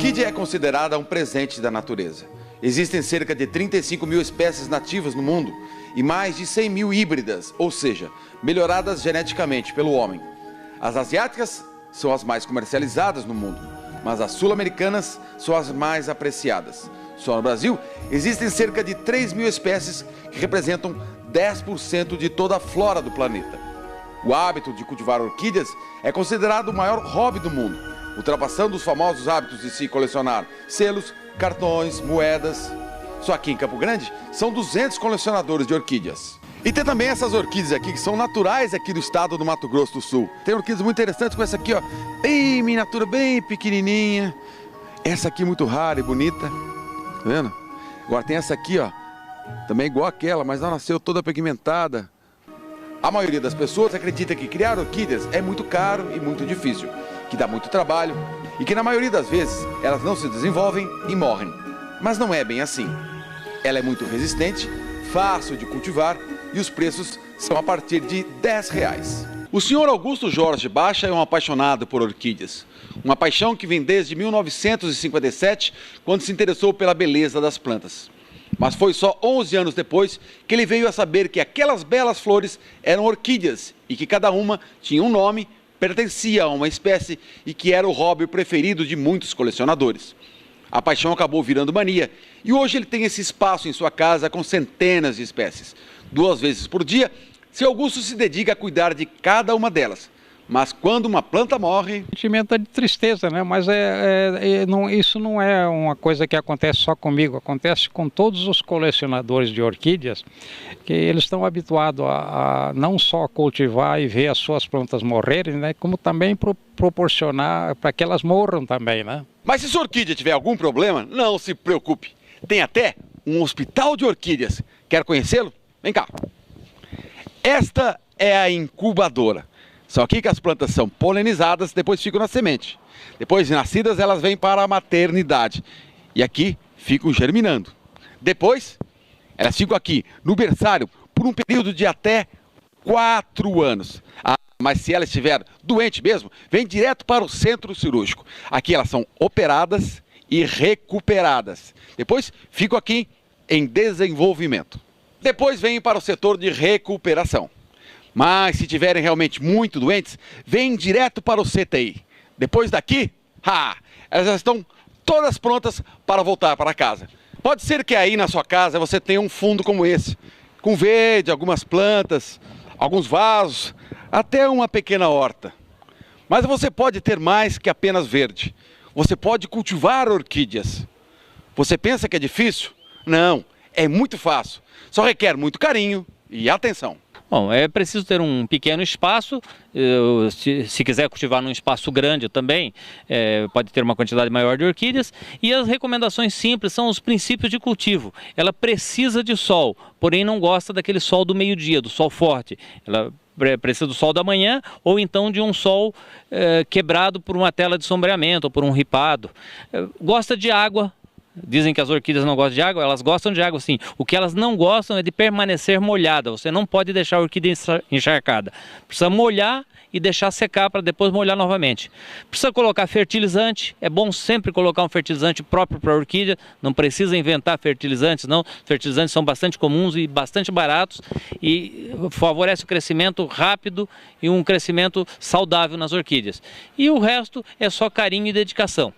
orquídea é considerada um presente da natureza. Existem cerca de 35 mil espécies nativas no mundo e mais de 100 mil híbridas, ou seja, melhoradas geneticamente pelo homem. As asiáticas são as mais comercializadas no mundo, mas as sul-americanas são as mais apreciadas. Só no Brasil, existem cerca de 3 mil espécies que representam 10% de toda a flora do planeta. O hábito de cultivar orquídeas é considerado o maior hobby do mundo, ultrapassando os famosos hábitos de se colecionar selos, cartões, moedas. Só aqui em Campo Grande são 200 colecionadores de orquídeas. E tem também essas orquídeas aqui que são naturais aqui do estado do Mato Grosso do Sul. Tem orquídeas muito interessantes como essa aqui, ó, bem miniatura, bem pequenininha. Essa aqui muito rara e bonita, tá vendo? Agora tem essa aqui, ó, também igual aquela, mas ela nasceu toda pigmentada. A maioria das pessoas acredita que criar orquídeas é muito caro e muito difícil, que dá muito trabalho e que na maioria das vezes elas não se desenvolvem e morrem. Mas não é bem assim. Ela é muito resistente, fácil de cultivar e os preços são a partir de R$10. O senhor Augusto Jorge Baixa é um apaixonado por orquídeas. Uma paixão que vem desde 1957, quando se interessou pela beleza das plantas. Mas foi só 11 anos depois que ele veio a saber que aquelas belas flores eram orquídeas e que cada uma tinha um nome, pertencia a uma espécie e que era o hobby preferido de muitos colecionadores. A paixão acabou virando mania e hoje ele tem esse espaço em sua casa com centenas de espécies. 2 vezes por dia, seu Augusto se dedica a cuidar de cada uma delas. Mas quando uma planta morre... O sentimento é de tristeza, né? Mas isso não é uma coisa que acontece só comigo, acontece com todos os colecionadores de orquídeas, que eles estão habituados a não só cultivar e ver as suas plantas morrerem, né? Como também proporcionar para que elas morram também, né? Mas se sua orquídea tiver algum problema, não se preocupe. Tem até um hospital de orquídeas. Quer conhecê-lo? Vem cá. Esta é a incubadora. São aqui que as plantas são polinizadas, depois ficam na semente. Depois de nascidas, elas vêm para a maternidade. E aqui ficam germinando. Depois, elas ficam aqui no berçário por um período de até 4 anos. Mas se ela estiver doente mesmo, vem direto para o centro cirúrgico. Aqui elas são operadas e recuperadas. Depois ficam aqui em desenvolvimento. Depois vêm para o setor de recuperação. Mas se tiverem realmente muito doentes, vêm direto para o CTI. Depois daqui, elas já estão todas prontas para voltar para casa. Pode ser que aí na sua casa você tenha um fundo como esse, com verde, algumas plantas, alguns vasos, até uma pequena horta. Mas você pode ter mais que apenas verde. Você pode cultivar orquídeas. Você pensa que é difícil? Não, é muito fácil. Só requer muito carinho e atenção. Bom, é preciso ter um pequeno espaço, se quiser cultivar num espaço grande também, pode ter uma quantidade maior de orquídeas. E as recomendações simples são os princípios de cultivo. Ela precisa de sol, porém não gosta daquele sol do meio-dia, do sol forte. Ela precisa do sol da manhã ou então de um sol quebrado por uma tela de sombreamento ou por um ripado. Gosta de água. Dizem que as orquídeas não gostam de água, elas gostam de água sim. O que elas não gostam é de permanecer molhada. Você não pode deixar a orquídea encharcada. Precisa molhar e deixar secar para depois molhar novamente. Precisa colocar fertilizante. É bom sempre colocar um fertilizante próprio para a orquídea. Não precisa inventar fertilizantes, não. Fertilizantes são bastante comuns e bastante baratos e favorece o crescimento rápido e um crescimento saudável nas orquídeas. E o resto é só carinho e dedicação.